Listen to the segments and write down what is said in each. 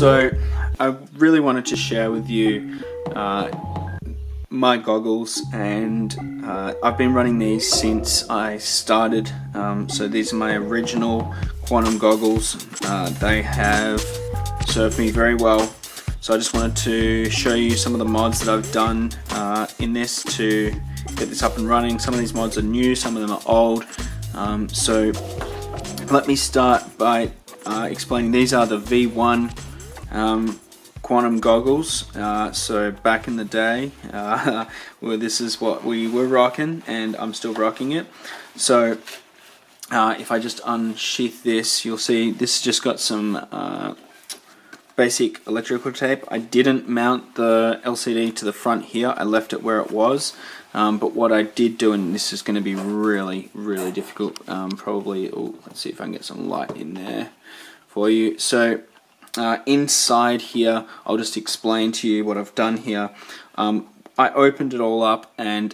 So I really wanted to share with you my goggles, and I've been running these since I started. So these are my original Quanum goggles. They have served me very well. So I just wanted to show you some of the mods that I've done in this to get this up and running. Some of these mods are new, some of them are old. So let me start by explaining. These are the V1 Quanum goggles. So back in the day, well, this is what we were rocking, and I'm still rocking it. So if I just unsheath this, you'll see this has just got some basic electrical tape. I didn't mount the LCD to the front here, I left it where it was. But what I did do, and this is going to be really difficult, probably, let's see if I can get some light in there for you. So inside here, I'll just explain to you what I've done here. I opened it all up and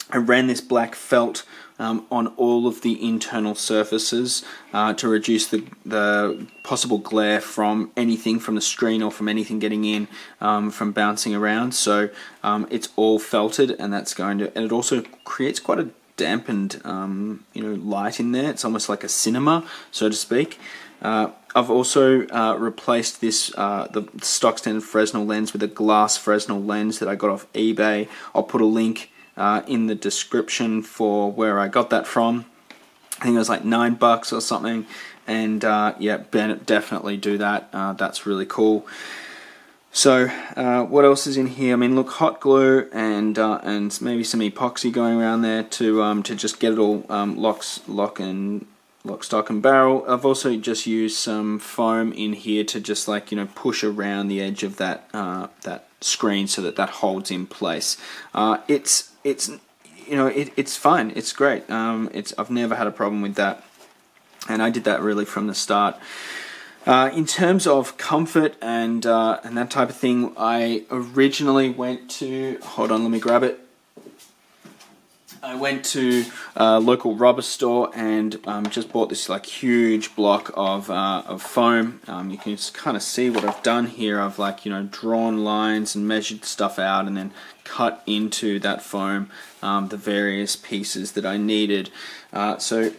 I ran this black felt on all of the internal surfaces to reduce the possible glare from anything from the screen or from anything getting in from bouncing around. So it's all felted, and that's going to, and it also creates quite a dampened light in there. It's almost like a cinema, so to speak. I've also replaced this the stock standard Fresnel lens with a glass Fresnel lens that I got off eBay. I'll put a link in the description for where I got that from. I think it was like $9 or something, and yeah, definitely do that. That's really cool. So what else is in here? I mean, look, hot glue and maybe some epoxy going around there to just get it all lock, stock and barrel. I've also just used some foam in here to just push around the edge of that that screen so that holds in place. It's fine. It's great. I've never had a problem with that, and I did that really from the start. In terms of comfort and that type of thing, I originally went to, hold on, let me grab it. I went to a local rubber store and just bought this huge block of foam. You can just kind of see what I've done here. I've drawn lines and measured stuff out, and then cut into that foam the various pieces that I needed. So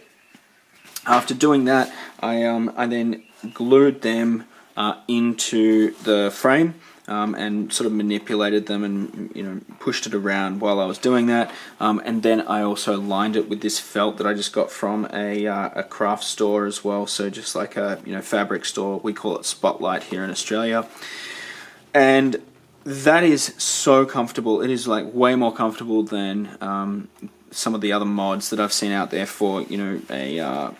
after doing that, I then glued them into the frame. And sort of manipulated them and pushed it around while I was doing that, and then I also lined it with this felt that I just got from a craft store as well. So just like a fabric store, we call it Spotlight here in Australia, and that is so comfortable. It is way more comfortable than some of the other mods that I've seen out there for what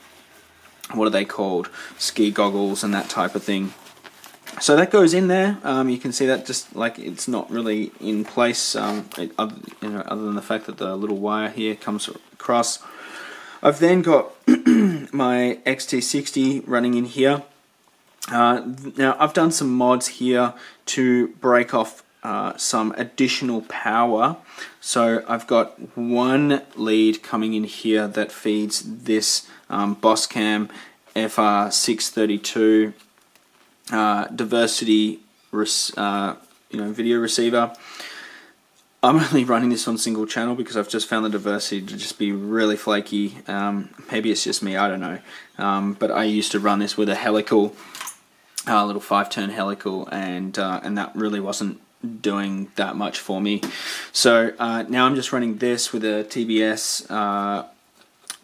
are they called, ski goggles and that type of thing. So that goes in there. You can see that just it's not really in place, other than the fact that the little wire here comes across. I've then got my XT60 running in here. Now I've done some mods here to break off some additional power. So I've got one lead coming in here that feeds this Bosscam FR632 diversity video receiver. I'm only running this on single channel because I've just found the diversity to just be really flaky. Maybe it's just me, I don't know. But I used to run this with a helical, little 5-turn helical, and that really wasn't doing that much for me. So now I'm just running this with a TBS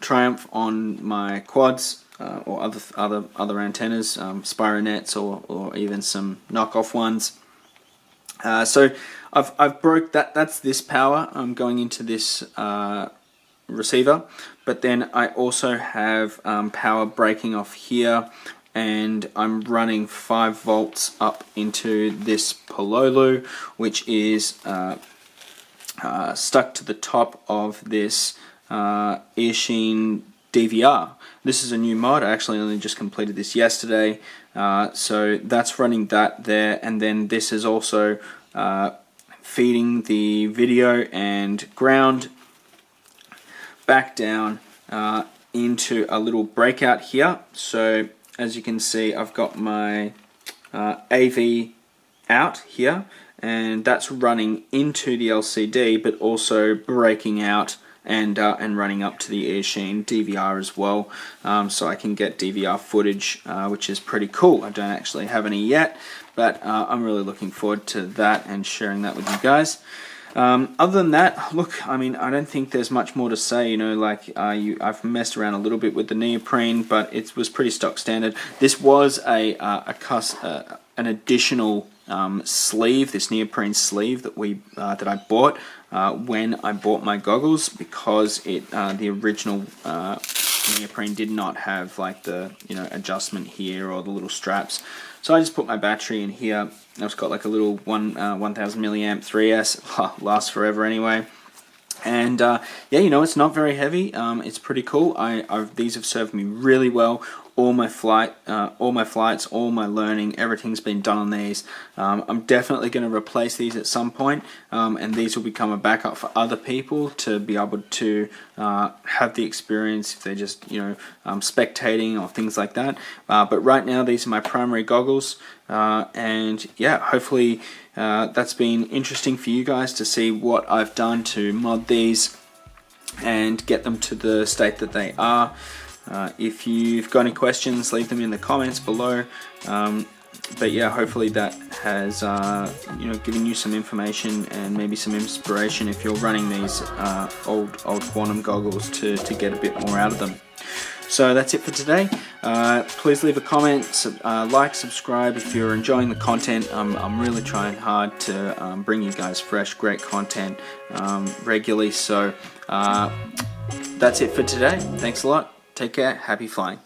Triumph on my quads. Or other antennas, Spironets, or even some knockoff ones. So I've broke that. That's this power going into this receiver, but then I also have power breaking off here, and I'm running 5 volts up into this pololu, which is stuck to the top of this Eachine DVR. This is a new mod. I actually only just completed this yesterday, so that's running that there, and then this is also feeding the video and ground back down into a little breakout here. So as you can see, I've got my AV out here, and that's running into the LCD, but also breaking out and running up to the Eachine DVR as well, so I can get DVR footage, which is pretty cool. I don't actually have any yet, but I'm really looking forward to that and sharing that with you guys. Other than that, look, I mean, I don't think there's much more to say. You know, like I've messed around a little bit with the neoprene, but it was pretty stock standard. This was an additional sleeve, this neoprene sleeve that I bought when I bought my goggles, because the original neoprene did not have like the adjustment here or the little straps. So I just put my battery in here. It's got like a little 1000 milliamp 3S, lasts forever anyway. And yeah, it's not very heavy. It's pretty cool. These have served me really well. All my flights, all my learning, everything's been done on these. I'm definitely going to replace these at some point, and these will become a backup for other people to be able to have the experience if they're just spectating or things like that. But right now, these are my primary goggles, and yeah, hopefully that's been interesting for you guys to see what I've done to mod these and get them to the state that they are. If you've got any questions, leave them in the comments below. But yeah, hopefully that has given you some information and maybe some inspiration if you're running these old Quanum goggles to get a bit more out of them. So that's it for today. Please leave a comment, like, subscribe if you're enjoying the content. I'm really trying hard to bring you guys fresh, great content regularly. So that's it for today. Thanks a lot. Take care. Happy flying.